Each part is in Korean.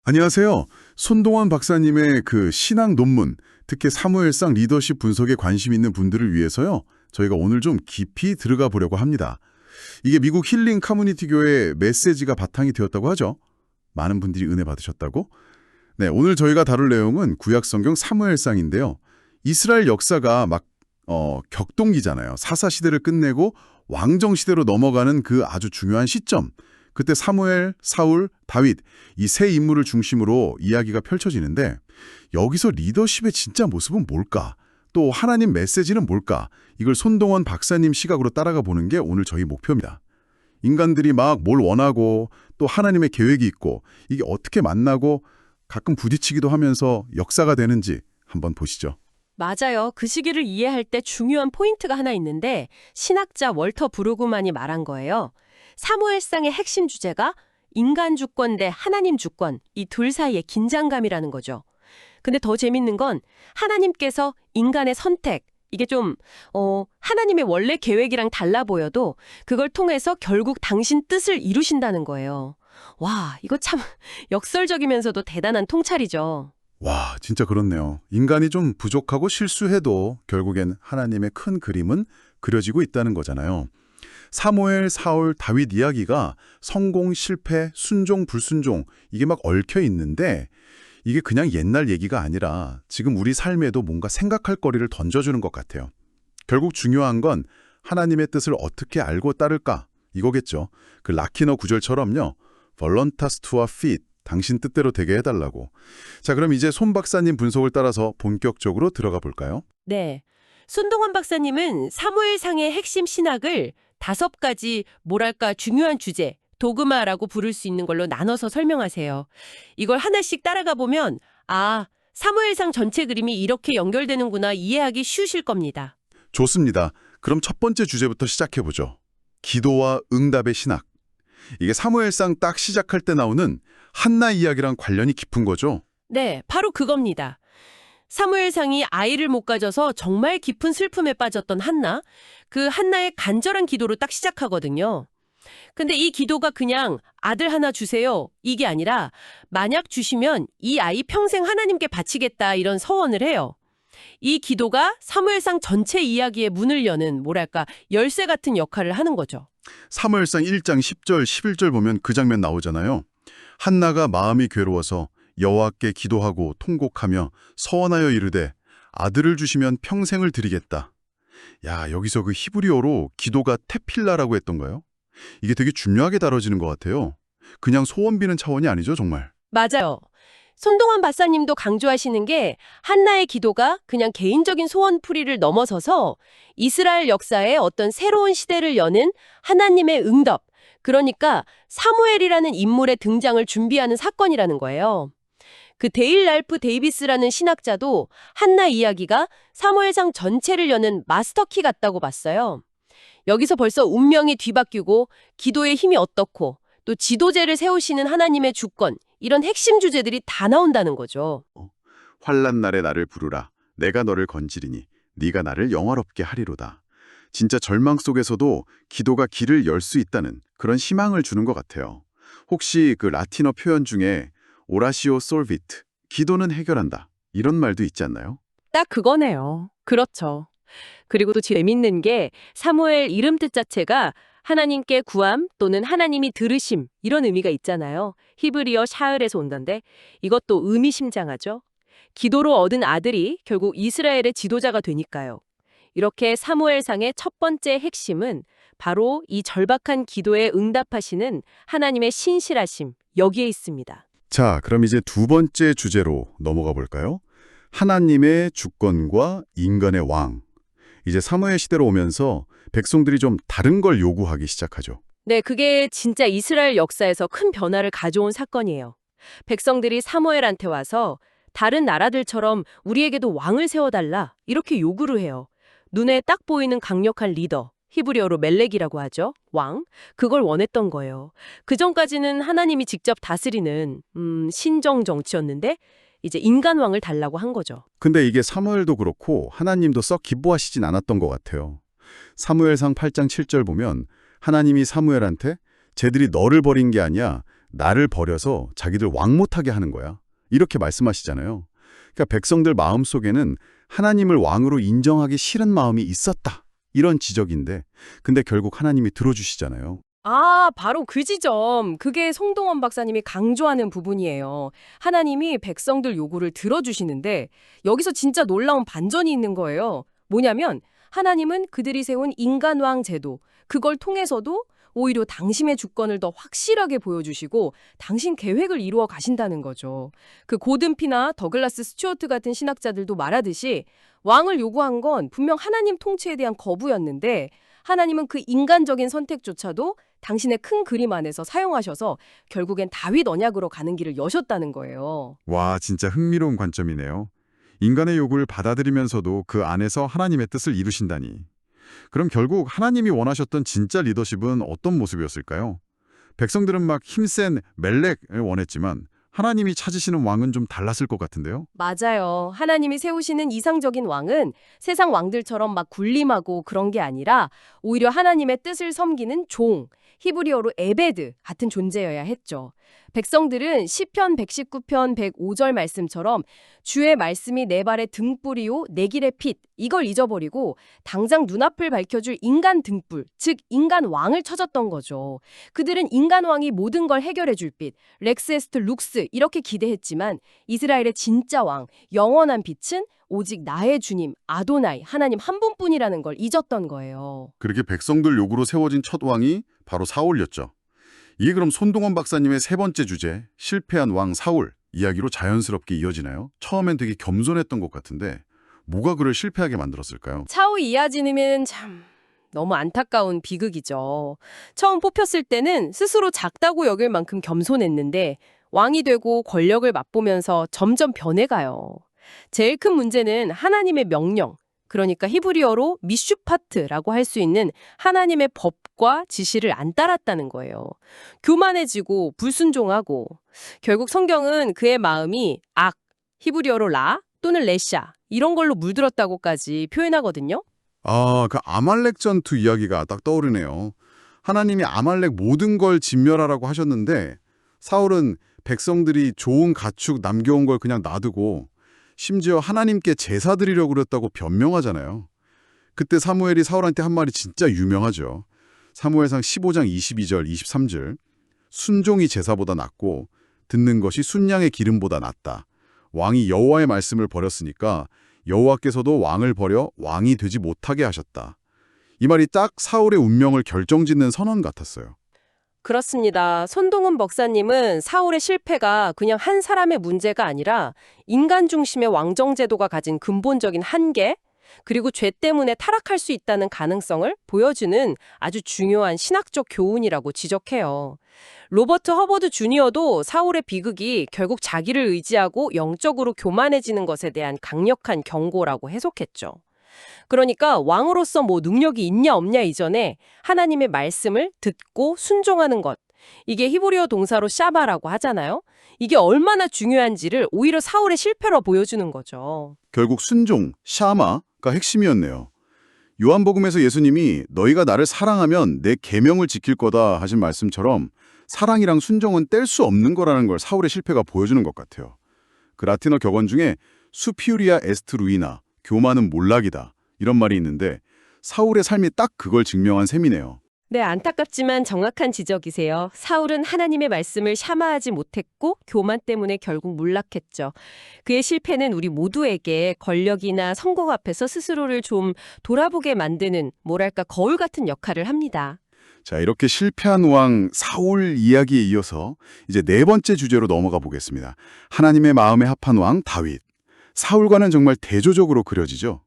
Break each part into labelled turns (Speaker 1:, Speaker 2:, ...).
Speaker 1: 안녕하세요. 손동원 박사님의 그 신학 논문, 특히 사무엘상 리더십 분석에 관심 있는 분들을 위해서요. 저희가 오늘 좀 깊이 들어가 보려고 합니다. 이게 미국 힐링 커뮤니티 교회의 메시지가 바탕이 되었다고 하죠. 많은 분들이 은혜 받으셨다고? 네, 오늘 저희가 다룰 내용은 구약 성경 사무엘상인데요. 이스라엘 역사가 막 격동기잖아요. 사사 시대를 끝내고 왕정 시대로 넘어가는 그 아주 중요한 시점. 그때 사무엘, 사울, 다윗 이 세 인물을 중심으로 이야기가 펼쳐지는데 여기서 리더십의 진짜 모습은 뭘까? 또 하나님 메시지는 뭘까? 이걸 손동원 박사님 시각으로 따라가 보는 게 오늘 저희 목표입니다. 인간들이 막 뭘 원하고 또 하나님의 계획이 있고 이게 어떻게 만나고 가끔 부딪히기도 하면서 역사가 되는지 한번 보시죠.
Speaker 2: 맞아요. 그 시기를 이해할 때 중요한 포인트가 하나 있는데 신학자 월터 브루그만이 말한 거예요. 사무엘상의 핵심 주제가 인간 주권 대 하나님 주권, 이 둘 사이의 긴장감이라는 거죠. 근데 더 재밌는 건 하나님께서 인간의 선택, 이게 좀 하나님의 원래 계획이랑 달라 보여도 그걸 통해서 결국 당신 뜻을 이루신다는 거예요. 와, 이거 참 역설적이면서도 대단한 통찰이죠.
Speaker 1: 와, 진짜 그렇네요. 인간이 좀 부족하고 실수해도 결국엔 하나님의 큰 그림은 그려지고 있다는 거잖아요. 사무엘, 사울, 다윗 이야기가 성공, 실패, 순종, 불순종 이게 막 얽혀 있는데 이게 그냥 옛날 얘기가 아니라 지금 우리 삶에도 뭔가 생각할 거리를 던져주는 것 같아요. 결국 중요한 건 하나님의 뜻을 어떻게 알고 따를까 이거겠죠. 그 라키너 구절처럼요. Voluntas tua fit, 당신 뜻대로 되게 해달라고. 자, 그럼 이제 손 박사님 분석을 따라서 본격적으로 들어가 볼까요?
Speaker 2: 네. 손동원 박사님은 사무엘상의 핵심 신학을 5가지 뭐랄까 중요한 주제, 도그마라고 부를 수 있는 걸로 나눠서 설명하세요. 이걸 하나씩 따라가 보면 사무엘상 전체 그림이 이렇게 연결되는구나 이해하기 쉬우실 겁니다.
Speaker 1: 좋습니다. 그럼 첫 번째 주제부터 시작해보죠. 기도와 응답의 신학. 이게 사무엘상 딱 시작할 때 나오는 한나 이야기랑 관련이 깊은 거죠?
Speaker 2: 네, 바로 그겁니다. 사무엘상이 아이를 못 가져서 정말 깊은 슬픔에 빠졌던 한나, 그 한나의 간절한 기도로 딱 시작하거든요. 근데 이 기도가 그냥 아들 하나 주세요 이게 아니라 만약 주시면 이 아이 평생 하나님께 바치겠다 이런 서원을 해요. 이 기도가 사무엘상 전체 이야기의 문을 여는 뭐랄까 열쇠 같은 역할을 하는 거죠.
Speaker 1: 사무엘상 1장 10절, 11절 보면 그 장면 나오잖아요. 한나가 마음이 괴로워서 여호와께 기도하고 통곡하며 서원하여 이르되 아들을 주시면 평생을 드리겠다. 야, 여기서 그 히브리어로 기도가 테필라라고 했던가요? 이게 되게 중요하게 다뤄지는 것 같아요. 그냥 소원 비는 차원이 아니죠, 정말.
Speaker 2: 맞아요. 손동환 박사님도 강조하시는 게 한나의 기도가 그냥 개인적인 소원풀이를 넘어서서 이스라엘 역사의 어떤 새로운 시대를 여는 하나님의 응답, 그러니까 사무엘이라는 인물의 등장을 준비하는 사건이라는 거예요. 그 데일 랄프 데이비스라는 신학자도 한나 이야기가 사무엘상 전체를 여는 마스터키 같다고 봤어요. 여기서 벌써 운명이 뒤바뀌고 기도의 힘이 어떻고 또 지도자를 세우시는 하나님의 주권, 이런 핵심 주제들이 다 나온다는 거죠.
Speaker 1: 환난 날에 나를 부르라. 내가 너를 건지리니 네가 나를 영화롭게 하리로다. 진짜 절망 속에서도 기도가 길을 열 수 있다는 그런 희망을 주는 것 같아요. 혹시 그 라틴어 표현 중에 오라시오 솔비트, 기도는 해결한다. 이런 말도 있지 않나요?
Speaker 2: 딱 그거네요. 그렇죠. 그리고 또 재밌는 게 사무엘 이름 뜻 자체가 하나님께 구함 또는 하나님이 들으심 이런 의미가 있잖아요. 히브리어 샤을에서 온 건데 이것도 의미심장하죠. 기도로 얻은 아들이 결국 이스라엘의 지도자가 되니까요. 이렇게 사무엘상의 첫 번째 핵심은 바로 이 절박한 기도에 응답하시는 하나님의 신실하심, 여기에 있습니다.
Speaker 1: 자, 그럼 이제 두 번째 주제로 넘어가 볼까요? 하나님의 주권과 인간의 왕. 이제 사무엘 시대로 오면서 백성들이 좀 다른 걸 요구하기 시작하죠.
Speaker 2: 네, 그게 진짜 이스라엘 역사에서 큰 변화를 가져온 사건이에요. 백성들이 사무엘한테 와서 다른 나라들처럼 우리에게도 왕을 세워달라 이렇게 요구를 해요. 눈에 딱 보이는 강력한 리더, 히브리어로 멜렉이라고 하죠. 왕, 그걸 원했던 거예요. 그전까지는 하나님이 직접 다스리는 신정 정치였는데 이제 인간 왕을 달라고 한 거죠.
Speaker 1: 근데 이게 사무엘도 그렇고 하나님도 썩 기뻐하시진 않았던 것 같아요. 사무엘상 8장 7절 보면 하나님이 사무엘한테 쟤들이 너를 버린 게 아니야. 나를 버려서 자기들 왕 못하게 하는 거야. 이렇게 말씀하시잖아요. 그러니까 백성들 마음속에는 하나님을 왕으로 인정하기 싫은 마음이 있었다. 이런 지적인데 근데 결국 하나님이 들어주시잖아요.
Speaker 3: 아, 바로 그 지점. 그게 송동원 박사님이 강조하는 부분이에요. 하나님이 백성들 요구를 들어주시는데 여기서 진짜 놀라운 반전이 있는 거예요. 뭐냐면 하나님은 그들이 세운 인간왕 제도, 그걸 통해서도 오히려 당신의 주권을 더 확실하게 보여주시고 당신 계획을 이루어 가신다는 거죠. 그 고든 피나 더글라스 스튜어트 같은 신학자들도 말하듯이 왕을 요구한 건 분명 하나님 통치에 대한 거부였는데 하나님은 그 인간적인 선택조차도 당신의 큰 그림 안에서 사용하셔서 결국엔 다윗 언약으로 가는 길을 여셨다는 거예요.
Speaker 4: 와, 진짜 흥미로운 관점이네요. 인간의 요구를 받아들이면서도 그 안에서 하나님의 뜻을 이루신다니. 그럼 결국 하나님이 원하셨던 진짜 리더십은 어떤 모습이었을까요? 백성들은 막 힘센 멜렉을 원했지만 하나님이 찾으시는 왕은 좀 달랐을 것 같은데요?
Speaker 3: 맞아요. 하나님이 세우시는 이상적인 왕은 세상 왕들처럼 막 군림하고 그런 게 아니라 오히려 하나님의 뜻을 섬기는 종, 히브리어로 에베드 같은 존재여야 했죠. 백성들은 시편 119편 105절 말씀처럼 주의 말씀이 내 발의 등불이요 내 길의 빛 이걸 잊어버리고 당장 눈앞을 밝혀줄 인간 등불, 즉 인간 왕을 찾았던 거죠. 그들은 인간 왕이 모든 걸 해결해 줄 빛, 렉스에스트 룩스 이렇게 기대했지만 이스라엘의 진짜 왕, 영원한 빛은 오직 나의 주님, 아도나이, 하나님 한 분뿐이라는 걸 잊었던 거예요.
Speaker 1: 그렇게 백성들 요구로 세워진 첫 왕이 바로 사울이었죠. 이게 그럼 손동원 박사님의 세 번째 주제, 실패한 왕 사울 이야기로 자연스럽게 이어지나요? 처음엔 되게 겸손했던 것 같은데 뭐가 그를 실패하게 만들었을까요?
Speaker 3: 차후 이아지는 참 너무 안타까운 비극이죠. 처음 뽑혔을 때는 스스로 작다고 여길 만큼 겸손했는데 왕이 되고 권력을 맛보면서 점점 변해가요. 제일 큰 문제는 하나님의 명령, 그러니까 히브리어로 미슈파트라고 할 수 있는 하나님의 법과 지시를 안 따랐다는 거예요. 교만해지고 불순종하고 결국 성경은 그의 마음이 악, 히브리어로 라 또는 레샤 이런 걸로 물들었다고까지 표현하거든요.
Speaker 1: 아, 그 아말렉 전투 이야기가 딱 떠오르네요. 하나님이 아말렉 모든 걸 진멸하라고 하셨는데 사울은 백성들이 좋은 가축 남겨온 걸 그냥 놔두고 심지어 하나님께 제사 드리려고 그랬다고 변명하잖아요. 그때 사무엘이 사울한테 한 말이 진짜 유명하죠. 사무엘상 15장 22절, 23절. 순종이 제사보다 낫고 듣는 것이 순양의 기름보다 낫다. 왕이 여호와의 말씀을 버렸으니까 여호와께서도 왕을 버려 왕이 되지 못하게 하셨다. 이 말이 딱 사울의 운명을 결정짓는 선언 같았어요.
Speaker 3: 그렇습니다. 손동훈 목사님은 사울의 실패가 그냥 한 사람의 문제가 아니라 인간 중심의 왕정제도가 가진 근본적인 한계, 그리고 죄 때문에 타락할 수 있다는 가능성을 보여주는 아주 중요한 신학적 교훈이라고 지적해요. 로버트 허버드 주니어도 사울의 비극이 결국 자기를 의지하고 영적으로 교만해지는 것에 대한 강력한 경고라고 해석했죠. 그러니까 왕으로서 뭐 능력이 있냐 없냐 이전에 하나님의 말씀을 듣고 순종하는 것. 이게 히브리어 동사로 샤바라고 하잖아요. 이게 얼마나 중요한지를 오히려 사울의 실패로 보여주는 거죠.
Speaker 1: 결국 순종, 샤마가 핵심이었네요. 요한복음에서 예수님이 너희가 나를 사랑하면 내 계명을 지킬 거다 하신 말씀처럼 사랑이랑 순종은 뗄 수 없는 거라는 걸 사울의 실패가 보여주는 것 같아요. 그 라틴어 격언 중에 수피우리아 에스트 루이나, 교만은 몰락이다 이런 말이 있는데 사울의 삶이 딱 그걸 증명한 셈이네요.
Speaker 3: 네, 안타깝지만 정확한 지적이세요. 사울은 하나님의 말씀을 샤마하지 못했고 교만 때문에 결국 몰락했죠. 그의 실패는 우리 모두에게 권력이나 성공 앞에서 스스로를 좀 돌아보게 만드는 뭐랄까 거울 같은 역할을 합니다.
Speaker 1: 자, 이렇게 실패한 왕 사울 이야기에 이어서 이제 네 번째 주제로 넘어가 보겠습니다. 하나님의 마음에 합한 왕 다윗. 사울과는 정말 대조적으로 그려지죠.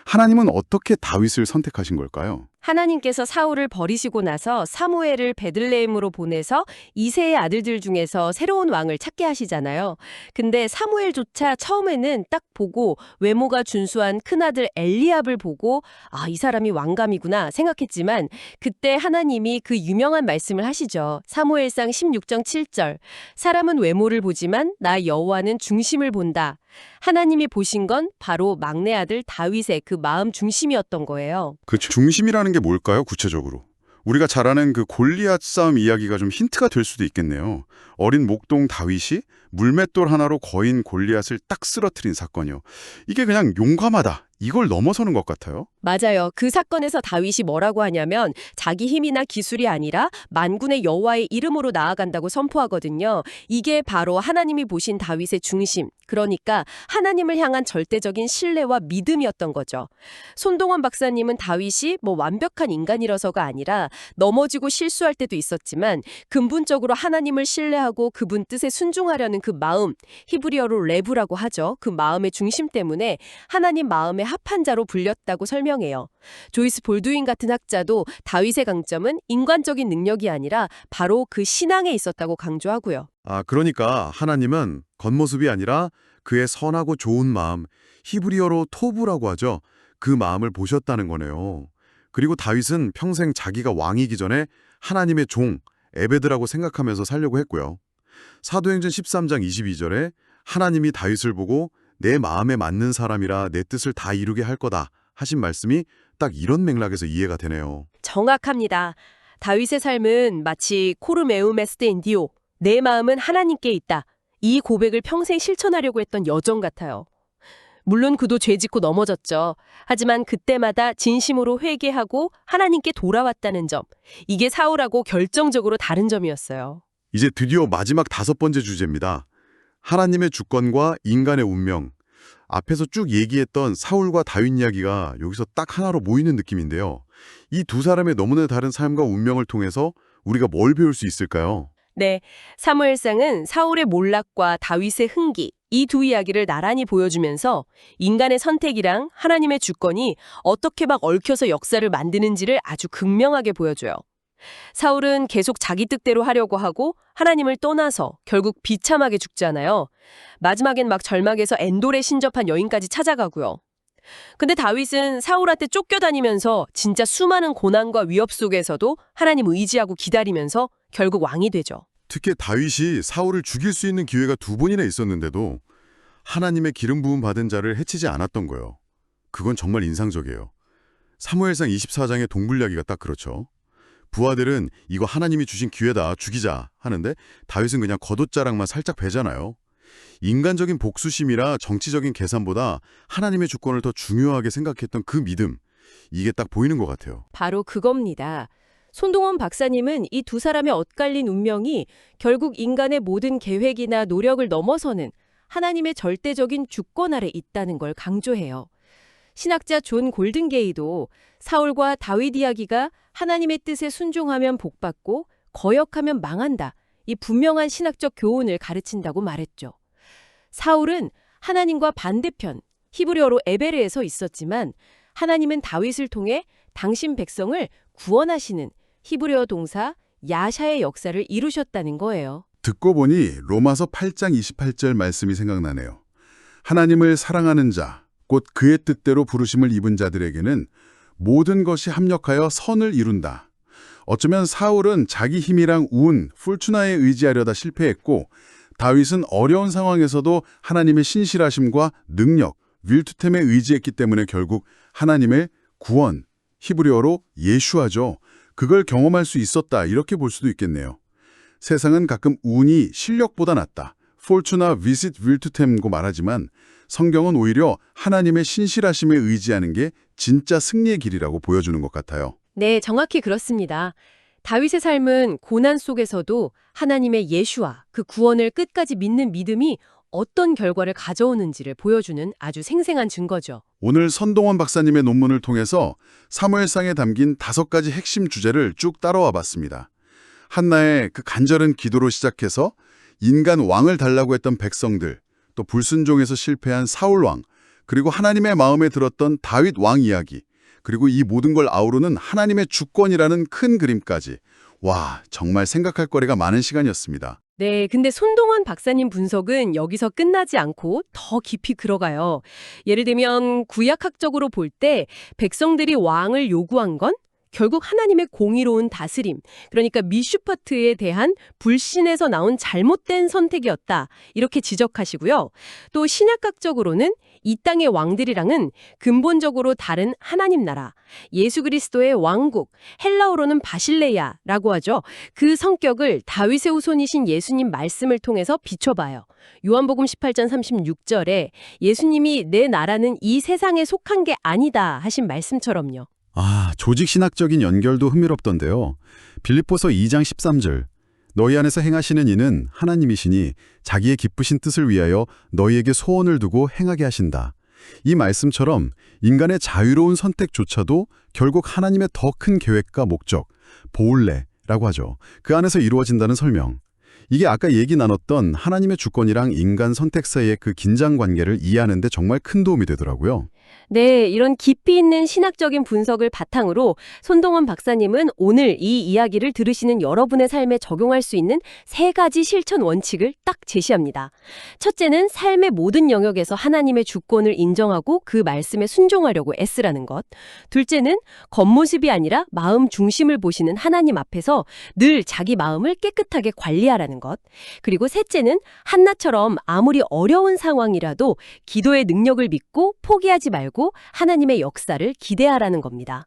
Speaker 1: 하나님은 어떻게 다윗을 선택하신 걸까요?
Speaker 3: 하나님께서 사울을 버리시고 나서 사무엘을 베들레헴으로 보내서 이새의 아들들 중에서 새로운 왕을 찾게 하시잖아요. 근데 사무엘조차 처음에는 딱 보고 외모가 준수한 큰아들 엘리압을 보고 아, 이 사람이 왕감이구나 생각했지만 그때 하나님이 그 유명한 말씀을 하시죠. 사무엘상 16장 7절. 사람은 외모를 보지만 나 여호와는 중심을 본다. 하나님이 보신 건 바로 막내 아들 다윗의 그 마음 중심이었던 거예요.
Speaker 1: 그 중심이라는 게 뭘까요, 구체적으로? 우리가 잘 아는 그 골리앗 싸움 이야기가 좀 힌트가 될 수도 있겠네요. 어린 목동 다윗이 물맷돌 하나로 거인 골리앗을 딱 쓰러뜨린 사건이요. 이게 그냥 용감하다. 이걸 넘어서는 것 같아요.
Speaker 3: 맞아요. 그 사건에서 다윗이 뭐라고 하냐면 자기 힘이나 기술이 아니라 만군의 여호와의 이름으로 나아간다고 선포하거든요. 이게 바로 하나님이 보신 다윗의 중심, 그러니까 하나님을 향한 절대적인 신뢰와 믿음이었던 거죠. 손동원 박사님은 다윗이 완벽한 인간이라서가 아니라 넘어지고 실수할 때도 있었지만 근본적으로 하나님을 신뢰하고 그분 뜻에 순종하려는 그 마음, 히브리어로 레브라고 하죠. 그 마음의 중심 때문에 하나님 마음에 합한 자로 불렸다고 설명해요. 조이스 볼드윈 같은 학자도 다윗의 강점은 인간적인 능력이 아니라 바로 그 신앙에 있었다고 강조하고요.
Speaker 1: 그러니까 하나님은 겉모습이 아니라 그의 선하고 좋은 마음, 히브리어로 토부라고 하죠. 그 마음을 보셨다는 거네요. 그리고 다윗은 평생 자기가 왕이기 전에 하나님의 종, 에베드라고 생각하면서 살려고 했고요. 사도행전 13장 22절에 하나님이 다윗을 보고 내 마음에 맞는 사람이라 내 뜻을 다 이루게 할 거다 하신 말씀이 딱 이런 맥락에서 이해가 되네요.
Speaker 3: 정확합니다. 다윗의 삶은 마치 코르메움 에스테 인디오, 내 마음은 하나님께 있다. 이 고백을 평생 실천하려고 했던 여정 같아요. 물론 그도 죄짓고 넘어졌죠. 하지만 그때마다 진심으로 회개하고 하나님께 돌아왔다는 점, 이게 사울하고 결정적으로 다른 점이었어요.
Speaker 1: 이제 드디어 마지막 5번째 주제입니다. 하나님의 주권과 인간의 운명. 앞에서 쭉 얘기했던 사울과 다윗 이야기가 여기서 딱 하나로 모이는 느낌인데요. 이 두 사람의 너무나 다른 삶과 운명을 통해서 우리가 뭘 배울 수 있을까요?
Speaker 3: 네, 사무엘상은 사울의 몰락과 다윗의 흥기, 이 두 이야기를 나란히 보여주면서 인간의 선택이랑 하나님의 주권이 어떻게 막 얽혀서 역사를 만드는지를 아주 극명하게 보여줘요. 사울은 계속 자기 뜻대로 하려고 하고 하나님을 떠나서 결국 비참하게 죽잖아요. 마지막엔 막 절망에서 엔돌에 신접한 여인까지 찾아가고요. 근데 다윗은 사울한테 쫓겨다니면서 진짜 수많은 고난과 위협 속에서도 하나님 의지하고 기다리면서 결국 왕이 되죠.
Speaker 1: 특히 다윗이 사울을 죽일 수 있는 기회가 2번이나 있었는데도 하나님의 기름 부음 받은 자를 해치지 않았던 거예요. 그건 정말 인상적이에요. 사무엘상 24장의 동물 이야기가 딱 그렇죠. 부하들은 이거 하나님이 주신 기회다, 죽이자 하는데 다윗은 그냥 겉옷자락만 살짝 베잖아요. 인간적인 복수심이라 정치적인 계산보다 하나님의 주권을 더 중요하게 생각했던 그 믿음, 이게 딱 보이는 것 같아요.
Speaker 3: 바로 그겁니다. 손동원 박사님은 이 두 사람의 엇갈린 운명이 결국 인간의 모든 계획이나 노력을 넘어서는 하나님의 절대적인 주권 아래 있다는 걸 강조해요. 신학자 존 골든게이도 사울과 다윗 이야기가 하나님의 뜻에 순종하면 복받고 거역하면 망한다. 이 분명한 신학적 교훈을 가르친다고 말했죠. 사울은 하나님과 반대편, 히브리어로 에베르에서 있었지만 하나님은 다윗을 통해 당신 백성을 구원하시는 히브리어 동사 야샤의 역사를 이루셨다는 거예요.
Speaker 1: 듣고 보니 로마서 8장 28절 말씀이 생각나네요. 하나님을 사랑하는 자, 곧 그의 뜻대로 부르심을 입은 자들에게는 모든 것이 합력하여 선을 이룬다. 어쩌면 사울은 자기 힘이랑 운, 풀추나에 의지하려다 실패했고 다윗은 어려운 상황에서도 하나님의 신실하심과 능력, 윌투템에 의지했기 때문에 결국 하나님의 구원, 히브리어로 예슈아죠. 그걸 경험할 수 있었다 이렇게 볼 수도 있겠네요. 세상은 가끔 운이 실력보다 낫다. fortuna visit virtutem고 말하지만 성경은 오히려 하나님의 신실하심에 의지하는 게 진짜 승리의 길이라고 보여주는 것 같아요.
Speaker 3: 네, 정확히 그렇습니다. 다윗의 삶은 고난 속에서도 하나님의 예슈아, 그 구원을 끝까지 믿는 믿음이 어떤 결과를 가져오는지를 보여주는 아주 생생한 증거죠.
Speaker 1: 오늘 선동원 박사님의 논문을 통해서 사무엘상에 담긴 5가지 핵심 주제를 쭉 따라와 봤습니다. 한나의 그 간절한 기도로 시작해서 인간 왕을 달라고 했던 백성들, 또 불순종에서 실패한 사울 왕, 그리고 하나님의 마음에 들었던 다윗 왕 이야기, 그리고 이 모든 걸 아우르는 하나님의 주권이라는 큰 그림까지. 와, 정말 생각할 거리가 많은 시간이었습니다.
Speaker 3: 네, 근데 손동원 박사님 분석은 여기서 끝나지 않고 더 깊이 들어가요. 예를 들면 구약학적으로 볼 때 백성들이 왕을 요구한 건 결국 하나님의 공의로운 다스림, 그러니까 미슈파트에 대한 불신에서 나온 잘못된 선택이었다. 이렇게 지적하시고요. 또 신약학적으로는 이 땅의 왕들이랑은 근본적으로 다른 하나님 나라, 예수 그리스도의 왕국, 헬라어로는 바실레야라고 하죠. 그 성격을 다윗의 후손이신 예수님 말씀을 통해서 비춰봐요. 요한복음 18장 36절에 예수님이 내 나라는 이 세상에 속한 게 아니다 하신 말씀처럼요.
Speaker 1: 아, 조직 신학적인 연결도 흥미롭던데요. 빌립보서 2장 13절. 너희 안에서 행하시는 이는 하나님이시니 자기의 기쁘신 뜻을 위하여 너희에게 소원을 두고 행하게 하신다. 이 말씀처럼 인간의 자유로운 선택조차도 결국 하나님의 더 큰 계획과 목적, 보울레라고 하죠. 그 안에서 이루어진다는 설명. 이게 아까 얘기 나눴던 하나님의 주권이랑 인간 선택 사이의 그 긴장 관계를 이해하는 데 정말 큰 도움이 되더라고요.
Speaker 3: 네, 이런 깊이 있는 신학적인 분석을 바탕으로 손동원 박사님은 오늘 이 이야기를 들으시는 여러분의 삶에 적용할 수 있는 3가지 실천 원칙을 딱 제시합니다. 첫째는 삶의 모든 영역에서 하나님의 주권을 인정하고 그 말씀에 순종하려고 애쓰라는 것. 둘째는 겉모습이 아니라 마음 중심을 보시는 하나님 앞에서 늘 자기 마음을 깨끗하게 관리하라는 것. 그리고 셋째는 한나처럼 아무리 어려운 상황이라도 기도의 능력을 믿고 포기하지 말고 하나님의 역사를 기대하라는 겁니다.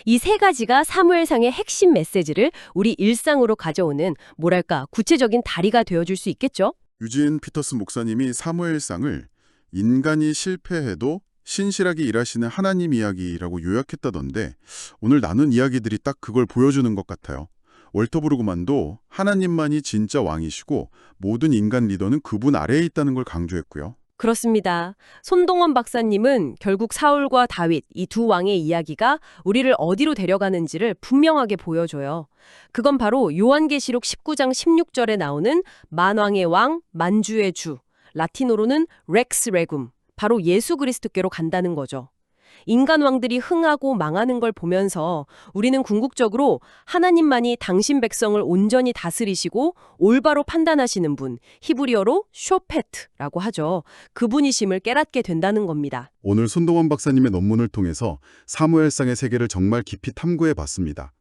Speaker 3: 이 3가지가 사무엘상의 핵심 메시지를 우리 일상으로 가져오는 뭐랄까 구체적인 다리가 되어줄 수 있겠죠?
Speaker 1: 유진 피터슨 목사님이 사무엘상을 인간이 실패해도 신실하게 일하시는 하나님 이야기라고 요약했다던데 오늘 나눈 이야기들이 딱 그걸 보여주는 것 같아요. 월터 브루그만도 하나님만이 진짜 왕이시고 모든 인간 리더는 그분 아래에 있다는 걸 강조했고요.
Speaker 3: 그렇습니다. 손동원 박사님은 결국 사울과 다윗 이 두 왕의 이야기가 우리를 어디로 데려가는지를 분명하게 보여줘요. 그건 바로 요한계시록 19장 16절에 나오는 만왕의 왕, 만주의 주, 라틴어로는 렉스 레굼, 바로 예수 그리스도께로 간다는 거죠. 인간 왕들이 흥하고 망하는 걸 보면서 우리는 궁극적으로 하나님만이 당신 백성을 온전히 다스리시고 올바로 판단하시는 분, 히브리어로 쇼페트라고 하죠. 그분이심을 깨닫게 된다는 겁니다.
Speaker 1: 오늘 손동원 박사님의 논문을 통해서 사무엘상의 세계를 정말 깊이 탐구해 봤습니다.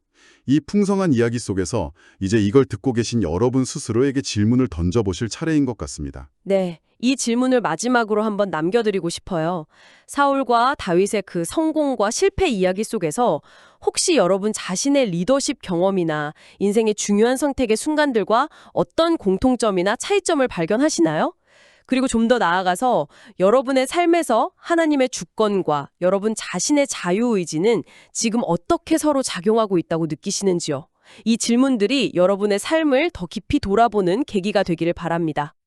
Speaker 1: 이 풍성한 이야기 속에서 이제 이걸 듣고 계신 여러분 스스로에게 질문을 던져보실 차례인 것 같습니다.
Speaker 3: 네, 이 질문을 마지막으로 한번 남겨드리고 싶어요. 사울과 다윗의 그 성공과 실패 이야기 속에서 혹시 여러분 자신의 리더십 경험이나 인생의 중요한 선택의 순간들과 어떤 공통점이나 차이점을 발견하시나요? 그리고 좀 더 나아가서 여러분의 삶에서 하나님의 주권과 여러분 자신의 자유의지는 지금 어떻게 서로 작용하고 있다고 느끼시는지요? 이 질문들이 여러분의 삶을 더 깊이 돌아보는 계기가 되기를 바랍니다.